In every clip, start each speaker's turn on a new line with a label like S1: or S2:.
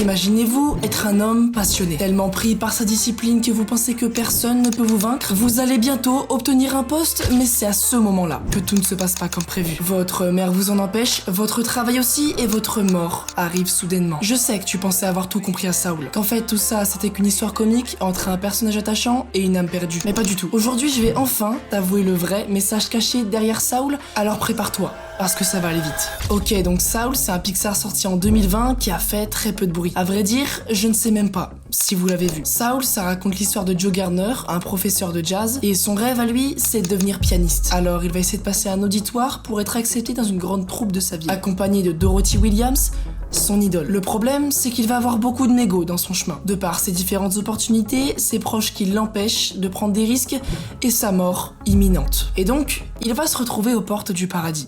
S1: Imaginez-vous être un homme passionné, tellement pris par sa discipline que vous pensez que personne ne peut vous vaincre. Vous allez bientôt obtenir un poste, mais c'est à ce moment-là que tout ne se passe pas comme prévu. Votre mère vous en empêche, votre travail aussi, et votre mort arrive soudainement. Je sais que tu pensais avoir tout compris à Saul, qu'en fait tout ça c'était qu'une histoire comique entre un personnage attachant et une âme perdue. Mais pas du tout. Aujourd'hui je vais enfin t'avouer le vrai message caché derrière Saul, alors prépare-toi, parce que ça va aller vite. Ok, donc Saul, c'est un Pixar sorti en 2020 qui a fait très peu de bruit. À vrai dire, je ne sais même pas si vous l'avez vu. Saul, ça raconte l'histoire de Joe Gardner, un professeur de jazz, et son rêve à lui, c'est de devenir pianiste. Alors il va essayer de passer un auditoire pour être accepté dans une grande troupe de sa ville, accompagné de Dorothy Williams, son idole. Le problème, c'est qu'il va avoir beaucoup de négo dans son chemin. De par ses différentes opportunités, ses proches qui l'empêchent de prendre des risques, et sa mort imminente. Et donc, il va se retrouver aux portes du paradis.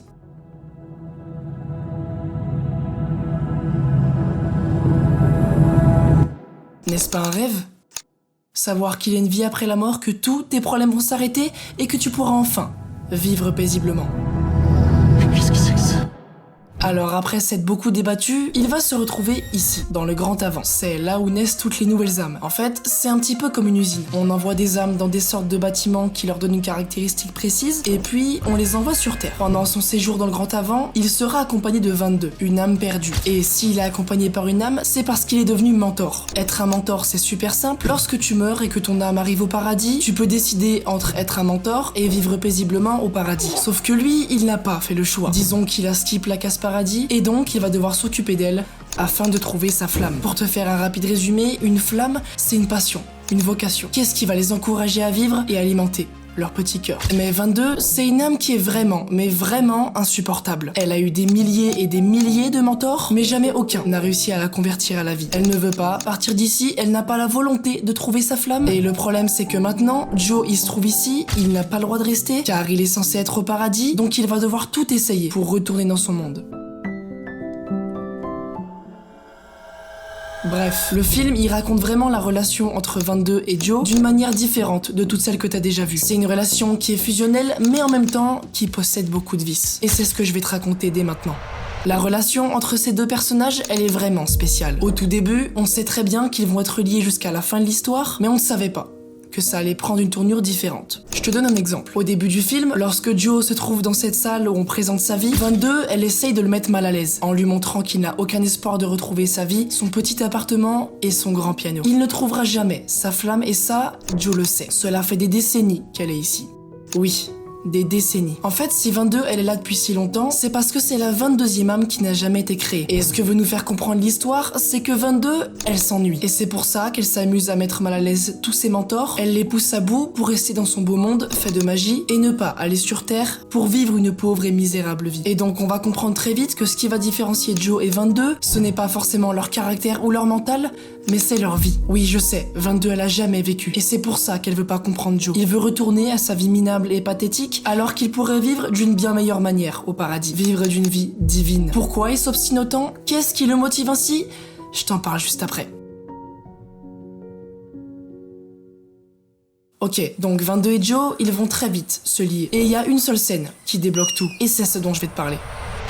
S1: N'est-ce pas un rêve? Savoir qu'il y a une vie après la mort, que tous tes problèmes vont s'arrêter et que tu pourras enfin vivre paisiblement. Qu'est-ce que c'est que ça? Alors après s'être beaucoup débattu, il va se retrouver ici, dans le Grand Avant. C'est là où naissent toutes les nouvelles âmes. En fait, c'est un petit peu comme une usine. On envoie des âmes dans des sortes de bâtiments qui leur donnent une caractéristique précise, et puis on les envoie sur Terre. Pendant son séjour dans le Grand Avant, il sera accompagné de 22, une âme perdue. Et s'il est accompagné par une âme, c'est parce qu'il est devenu mentor. Être un mentor, c'est super simple. Lorsque tu meurs et que ton âme arrive au paradis, tu peux décider entre être un mentor et vivre paisiblement au paradis. Sauf que lui, il n'a pas fait le choix. Disons qu'il a skip la case paradis, et donc il va devoir s'occuper d'elle afin de trouver sa flamme. Pour te faire un rapide résumé, une flamme, c'est une passion, une vocation. Qu'est-ce qui va les encourager à vivre et alimenter leur petit cœur? Mais 22, c'est une âme qui est vraiment, mais vraiment insupportable. Elle a eu des milliers et des milliers de mentors, mais jamais aucun n'a réussi à la convertir à la vie. Elle ne veut pas partir d'ici, elle n'a pas la volonté de trouver sa flamme. Et le problème, c'est que maintenant, Joe, il se trouve ici, il n'a pas le droit de rester, car il est censé être au paradis, donc il va devoir tout essayer pour retourner dans son monde. Bref, le film, il raconte vraiment la relation entre 22 et Joe d'une manière différente de toutes celles que t'as déjà vues. C'est une relation qui est fusionnelle, mais en même temps, qui possède beaucoup de vices. Et c'est ce que je vais te raconter dès maintenant. La relation entre ces deux personnages, elle est vraiment spéciale. Au tout début, on sait très bien qu'ils vont être liés jusqu'à la fin de l'histoire, mais on ne savait pas que ça allait prendre une tournure différente. Je te donne un exemple. Au début du film, lorsque Joe se trouve dans cette salle où on présente sa vie, 22, elle essaye de le mettre mal à l'aise, en lui montrant qu'il n'a aucun espoir de retrouver sa vie, son petit appartement et son grand piano. Il ne trouvera jamais sa flamme et ça, Joe le sait. Cela fait des décennies qu'elle est ici. Oui, des décennies. En fait, si 22 elle est là depuis si longtemps, c'est parce que c'est la 22e âme qui n'a jamais été créée. Et ce que veut nous faire comprendre l'histoire, c'est que 22, elle s'ennuie. Et c'est pour ça qu'elle s'amuse à mettre mal à l'aise tous ses mentors, elle les pousse à bout pour rester dans son beau monde fait de magie et ne pas aller sur Terre pour vivre une pauvre et misérable vie. Et donc on va comprendre très vite que ce qui va différencier Joe et 22, ce n'est pas forcément leur caractère ou leur mental, mais c'est leur vie. Oui, je sais, 22 elle a jamais vécu. Et c'est pour ça qu'elle veut pas comprendre Joe. Il veut retourner à sa vie minable et pathétique, alors qu'il pourrait vivre d'une bien meilleure manière au paradis. Vivre d'une vie divine. Pourquoi il s'obstine autant? Qu'est-ce qui le motive ainsi? Je t'en parle juste après. Ok, donc 22 et Joe, ils vont très vite se lier. Et il y a une seule scène qui débloque tout. Et c'est ce dont je vais te parler.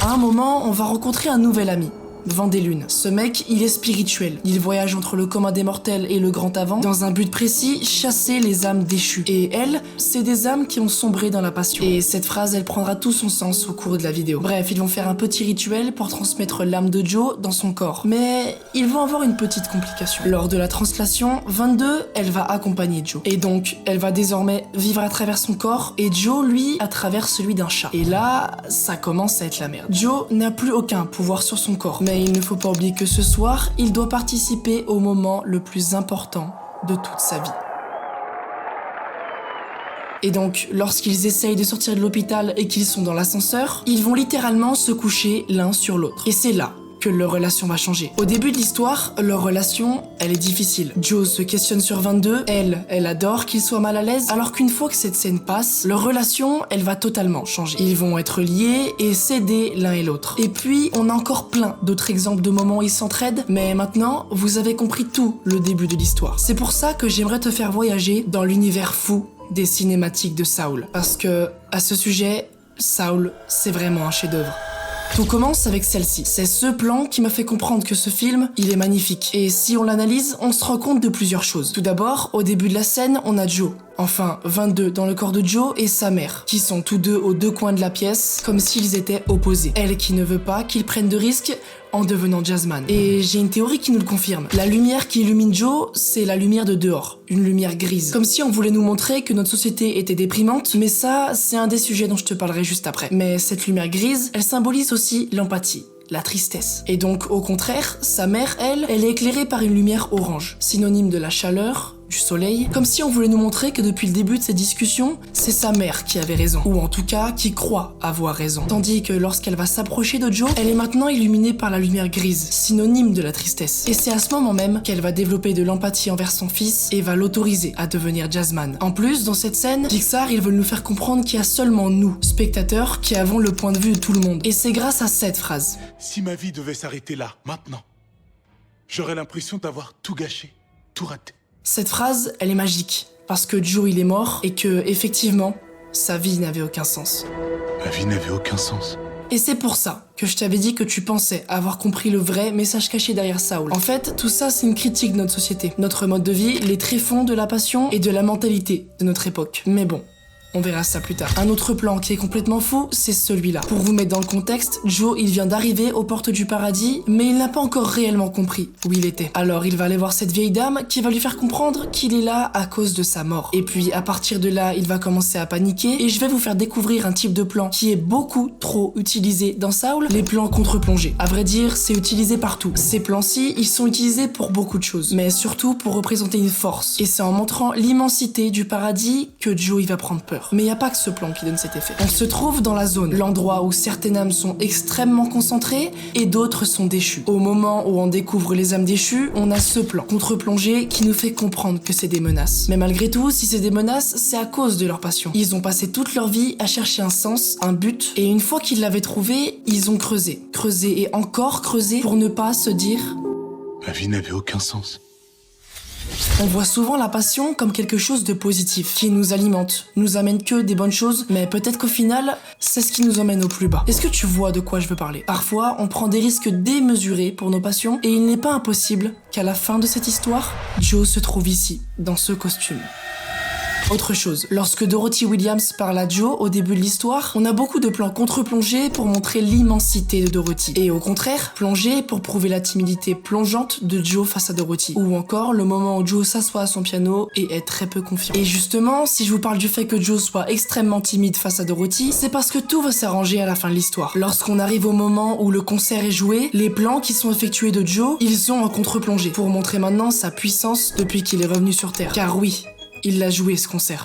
S1: À un moment, on va rencontrer un nouvel ami. Vendélune. Ce mec, il est spirituel. Il voyage entre le commun des mortels et le grand avant, dans un but précis, chasser les âmes déchues. Et elle, c'est des âmes qui ont sombré dans la passion. Et cette phrase, elle prendra tout son sens au cours de la vidéo. Bref, ils vont faire un petit rituel pour transmettre l'âme de Joe dans son corps. Mais ils vont avoir une petite complication. Lors de la translation, 22, elle va accompagner Joe. Et donc, elle va désormais vivre à travers son corps, et Joe, lui, à travers celui d'un chat. Et là, ça commence à être la merde. Joe n'a plus aucun pouvoir sur son corps. Mais il ne faut pas oublier que ce soir, il doit participer au moment le plus important de toute sa vie. Et donc, lorsqu'ils essayent de sortir de l'hôpital et qu'ils sont dans l'ascenseur, ils vont littéralement se coucher l'un sur l'autre. Et c'est là que leur relation va changer. Au début de l'histoire, leur relation, elle est difficile. Joe se questionne sur 22, elle adore qu'il soit mal à l'aise, alors qu'une fois que cette scène passe, leur relation, elle va totalement changer. Ils vont être liés et s'aider l'un et l'autre. Et puis, on a encore plein d'autres exemples de moments où ils s'entraident, mais maintenant, vous avez compris tout le début de l'histoire. C'est pour ça que j'aimerais te faire voyager dans l'univers fou des cinématiques de Saul. Parce que, à ce sujet, Saul, c'est vraiment un chef-d'œuvre. Tout commence avec celle-ci. C'est ce plan qui m'a fait comprendre que ce film, il est magnifique. Et si on l'analyse, on se rend compte de plusieurs choses. Tout d'abord, au début de la scène, on a Joe. Enfin, 22 dans le corps de Joe et sa mère, qui sont tous deux aux deux coins de la pièce, comme s'ils étaient opposés. Elle qui ne veut pas qu'il prenne de risques en devenant jazzman. Et j'ai une théorie qui nous le confirme. La lumière qui illumine Joe, c'est la lumière de dehors, une lumière grise. Comme si on voulait nous montrer que notre société était déprimante, mais ça, c'est un des sujets dont je te parlerai juste après. Mais cette lumière grise, elle symbolise aussi l'empathie. La tristesse. Et donc, au contraire, sa mère, elle est éclairée par une lumière orange, synonyme de la chaleur, du soleil, comme si on voulait nous montrer que depuis le début de ces discussions, c'est sa mère qui avait raison, ou en tout cas qui croit avoir raison. Tandis que lorsqu'elle va s'approcher de Joe, elle est maintenant illuminée par la lumière grise, synonyme de la tristesse. Et c'est à ce moment même qu'elle va développer de l'empathie envers son fils et va l'autoriser à devenir jazzman. En plus, dans cette scène, Pixar, ils veulent nous faire comprendre qu'il y a seulement nous, spectateurs, qui avons le point de vue de tout le monde. Et c'est grâce à cette phrase.
S2: Si ma vie devait s'arrêter là, maintenant, j'aurais l'impression d'avoir tout gâché, tout raté.
S1: Cette phrase, elle est magique, parce que Joe, il est mort, et que, effectivement, sa vie n'avait aucun sens.
S2: Ma vie n'avait aucun sens.
S1: Et c'est pour ça que je t'avais dit que tu pensais avoir compris le vrai message caché derrière Saul. En fait, tout ça, c'est une critique de notre société, notre mode de vie, les tréfonds de la passion et de la mentalité de notre époque. Mais bon, on verra ça plus tard. Un autre plan qui est complètement fou, c'est celui-là. Pour vous mettre dans le contexte, Joe, il vient d'arriver aux portes du paradis, mais il n'a pas encore réellement compris où il était. Alors il va aller voir cette vieille dame qui va lui faire comprendre qu'il est là à cause de sa mort. Et puis à partir de là, il va commencer à paniquer et je vais vous faire découvrir un type de plan qui est beaucoup trop utilisé dans Saul, les plans contre-plongée. À vrai dire, c'est utilisé partout. Ces plans-ci, ils sont utilisés pour beaucoup de choses, mais surtout pour représenter une force. Et c'est en montrant l'immensité du paradis que Joe, il va prendre peur. Mais il n'y a pas que ce plan qui donne cet effet. On se trouve dans la zone, l'endroit où certaines âmes sont extrêmement concentrées et d'autres sont déchues. Au moment où on découvre les âmes déchues, on a ce plan contre-plongée qui nous fait comprendre que c'est des menaces. Mais malgré tout, si c'est des menaces, c'est à cause de leur passion. Ils ont passé toute leur vie à chercher un sens, un but, et une fois qu'ils l'avaient trouvé, ils ont creusé et encore creusé pour ne pas se dire «
S2: Ma vie n'avait aucun sens ».
S1: On voit souvent la passion comme quelque chose de positif, qui nous alimente, nous amène que des bonnes choses, mais peut-être qu'au final, c'est ce qui nous emmène au plus bas. Est-ce que tu vois de quoi je veux parler? Parfois, on prend des risques démesurés pour nos passions, et il n'est pas impossible qu'à la fin de cette histoire, Joe se trouve ici, dans ce costume. Autre chose, lorsque Dorothy Williams parle à Joe au début de l'histoire, on a beaucoup de plans contre-plongés pour montrer l'immensité de Dorothy. Et au contraire, plongés pour prouver la timidité plongeante de Joe face à Dorothy. Ou encore le moment où Joe s'assoit à son piano et est très peu confiant. Et justement, si je vous parle du fait que Joe soit extrêmement timide face à Dorothy, c'est parce que tout va s'arranger à la fin de l'histoire. Lorsqu'on arrive au moment où le concert est joué, les plans qui sont effectués de Joe, ils sont en contre-plongée, pour montrer maintenant sa puissance depuis qu'il est revenu sur Terre. Car oui, il l'a joué ce concert.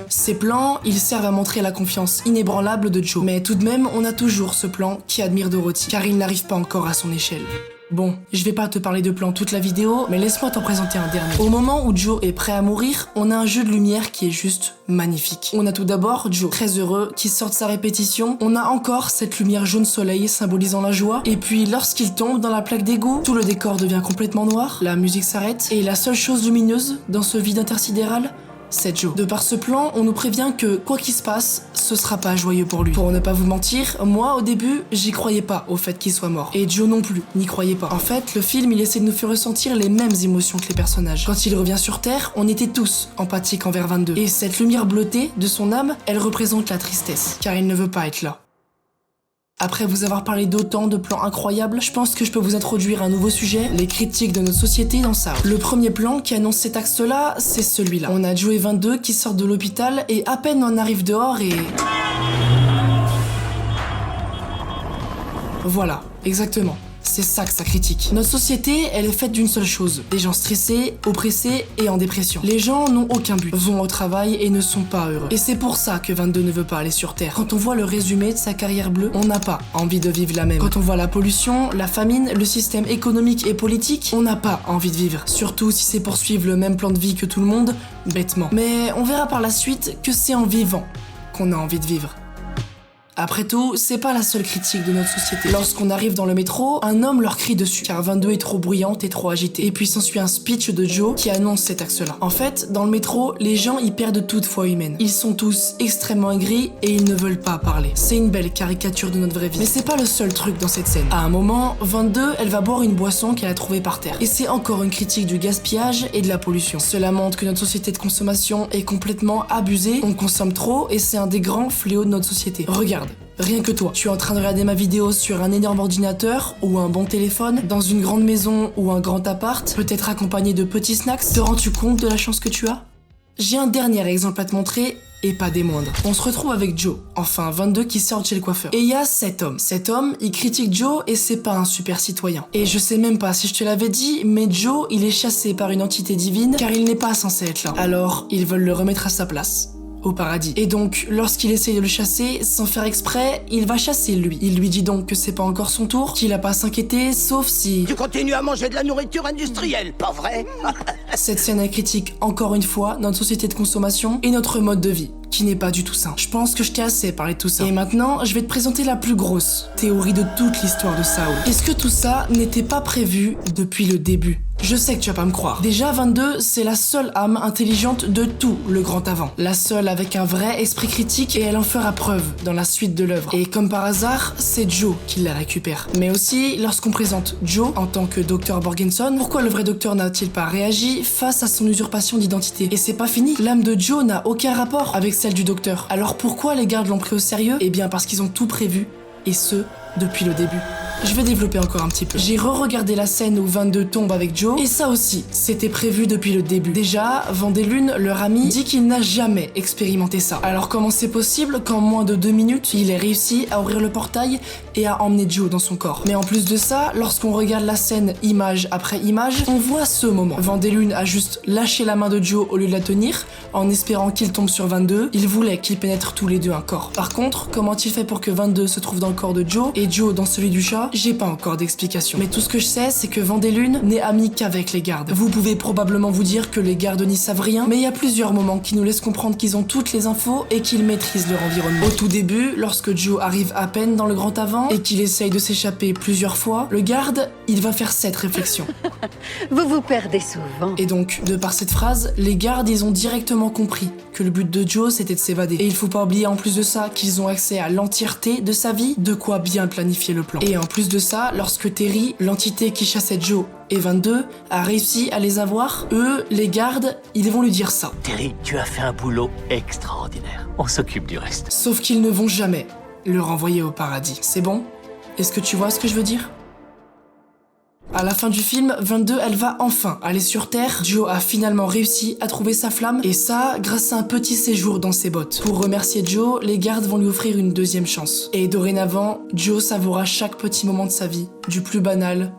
S1: Ces plans, ils servent à montrer la confiance inébranlable de Joe. Mais tout de même, on a toujours ce plan qui admire Dorothy, car il n'arrive pas encore à son échelle. Bon, je vais pas te parler de plans toute la vidéo, mais laisse-moi t'en présenter un dernier. Au moment où Joe est prêt à mourir, on a un jeu de lumière qui est juste magnifique. On a tout d'abord Joe, très heureux, qui sort de sa répétition. On a encore cette lumière jaune soleil symbolisant la joie. Et puis lorsqu'il tombe dans la plaque d'égout, tout le décor devient complètement noir, la musique s'arrête, et la seule chose lumineuse dans ce vide intersidéral, c'est Joe. De par ce plan, on nous prévient que quoi qu'il se passe, ce sera pas joyeux pour lui. Pour ne pas vous mentir, moi au début, j'y croyais pas au fait qu'il soit mort. Et Joe non plus, n'y croyait pas. En fait, le film, il essaie de nous faire ressentir les mêmes émotions que les personnages. Quand il revient sur Terre, on était tous empathiques envers 22. Et cette lumière bleutée de son âme, elle représente la tristesse, car il ne veut pas être là. Après vous avoir parlé d'autant de plans incroyables, je pense que je peux vous introduire un nouveau sujet, les critiques de notre société dans ça. Le premier plan qui annonce cet axe-là, c'est celui-là. On a Joe et 22 qui sortent de l'hôpital et à peine on arrive dehors et... Voilà, exactement. C'est ça que ça critique. Notre société, elle est faite d'une seule chose. Des gens stressés, oppressés et en dépression. Les gens n'ont aucun but, vont au travail et ne sont pas heureux. Et c'est pour ça que 22 ne veut pas aller sur Terre. Quand on voit le résumé de sa carrière bleue, on n'a pas envie de vivre la même. Quand on voit la pollution, la famine, le système économique et politique, on n'a pas envie de vivre. Surtout si c'est pour suivre le même plan de vie que tout le monde, bêtement. Mais on verra par la suite que c'est en vivant qu'on a envie de vivre. Après tout, c'est pas la seule critique de notre société. Lorsqu'on arrive dans le métro, un homme leur crie dessus, car 22 est trop bruyante et trop agitée. Et puis s'ensuit un speech de Joe qui annonce cet axe-là. En fait, dans le métro, les gens y perdent toute foi humaine. Ils sont tous extrêmement aigris et ils ne veulent pas parler. C'est une belle caricature de notre vraie vie. Mais c'est pas le seul truc dans cette scène. À un moment, 22, elle va boire une boisson qu'elle a trouvée par terre. Et c'est encore une critique du gaspillage et de la pollution. Cela montre que notre société de consommation est complètement abusée, on consomme trop et c'est un des grands fléaux de notre société. Regarde. Rien que toi, tu es en train de regarder ma vidéo sur un énorme ordinateur ou un bon téléphone, dans une grande maison ou un grand appart, peut-être accompagné de petits snacks. Te rends-tu compte de la chance que tu as? J'ai un dernier exemple à te montrer, et pas des moindres. On se retrouve avec Joe, enfin 22 qui sort de chez le coiffeur. Et il y a cet homme. Cet homme, il critique Joe et c'est pas un super citoyen. Et je sais même pas si je te l'avais dit, mais Joe, il est chassé par une entité divine car il n'est pas censé être là. Alors, ils veulent le remettre à sa place. Au paradis. Et donc, lorsqu'il essaye de le chasser, sans faire exprès, il va chasser lui. Il lui dit donc que c'est pas encore son tour, qu'il a pas à s'inquiéter, sauf si...
S3: Tu continues à manger de la nourriture industrielle, pas vrai?
S1: Cette scène elle critique encore une fois notre société de consommation et notre mode de vie, qui n'est pas du tout sain. Je pense que je t'ai assez parlé de tout ça. Et maintenant, je vais te présenter la plus grosse théorie de toute l'histoire de Saul. Est-ce que tout ça n'était pas prévu depuis le début? Je sais que tu vas pas me croire. Déjà, 22, c'est la seule âme intelligente de tout le grand avant. La seule avec un vrai esprit critique et elle en fera preuve dans la suite de l'œuvre. Et comme par hasard, c'est Joe qui la récupère. Mais aussi, lorsqu'on présente Joe en tant que Dr. Borgenson, pourquoi le vrai docteur n'a-t-il pas réagi face à son usurpation d'identité? Et c'est pas fini. L'âme de Joe n'a aucun rapport avec celle du docteur. Alors pourquoi les gardes l'ont pris au sérieux? Eh bien parce qu'ils ont tout prévu, et ce, depuis le début. Je vais développer encore un petit peu. J'ai re-regardé la scène où 22 tombe avec Joe, et ça aussi, c'était prévu depuis le début. Déjà, Vendelune, leur ami, dit qu'il n'a jamais expérimenté ça. Alors comment c'est possible qu'en moins de 2 minutes, il ait réussi à ouvrir le portail et à emmener Joe dans son corps? Mais en plus de ça, lorsqu'on regarde la scène image après image, on voit ce moment. Vendelune a juste lâché la main de Joe au lieu de la tenir, en espérant qu'il tombe sur 22. Il voulait qu'ils pénètrent tous les deux un corps. Par contre, comment il fait pour que 22 se trouve dans le corps de Joe et Joe dans celui du chat? J'ai pas encore d'explication. Mais tout ce que je sais, c'est que Vendelune n'est ami qu'avec les gardes. Vous pouvez probablement vous dire que les gardes n'y savent rien, mais il y a plusieurs moments qui nous laissent comprendre qu'ils ont toutes les infos et qu'ils maîtrisent leur environnement. Au tout début, lorsque Joe arrive à peine dans le grand avant et qu'il essaye de s'échapper plusieurs fois, le garde, il va faire cette réflexion.
S4: Vous vous perdez souvent.
S1: Et donc, de par cette phrase, les gardes, ils ont directement compris que le but de Joe, c'était de s'évader. Et il faut pas oublier en plus de ça qu'ils ont accès à l'entièreté de sa vie, de quoi bien planifier le plan. Et en plus de ça, lorsque Terry, l'entité qui chassait Joe et 22, a réussi à les avoir, eux, les gardes, ils vont lui dire ça.
S3: Terry, tu as fait un boulot extraordinaire. On s'occupe du reste.
S1: Sauf qu'ils ne vont jamais le renvoyer au paradis. C'est bon? Est-ce que tu vois ce que je veux dire? À la fin du film, 22, elle va enfin aller sur Terre. Joe a finalement réussi à trouver sa flamme, et ça, grâce à un petit séjour dans ses bottes. Pour remercier Joe, les gardes vont lui offrir une deuxième chance. Et dorénavant, Joe savoura chaque petit moment de sa vie, du plus banal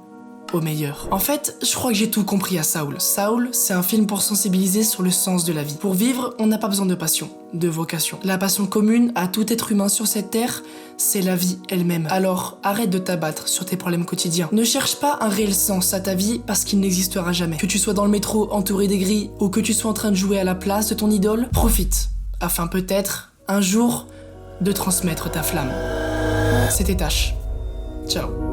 S1: au meilleur. En fait, je crois que j'ai tout compris à Saul. Saul, c'est un film pour sensibiliser sur le sens de la vie. Pour vivre, on n'a pas besoin de passion, de vocation. La passion commune à tout être humain sur cette terre, c'est la vie elle-même. Alors, arrête de t'abattre sur tes problèmes quotidiens. Ne cherche pas un réel sens à ta vie parce qu'il n'existera jamais. Que tu sois dans le métro entouré des grilles ou que tu sois en train de jouer à la place de ton idole, profite, afin peut-être, un jour, de transmettre ta flamme. C'était Tash. Ciao.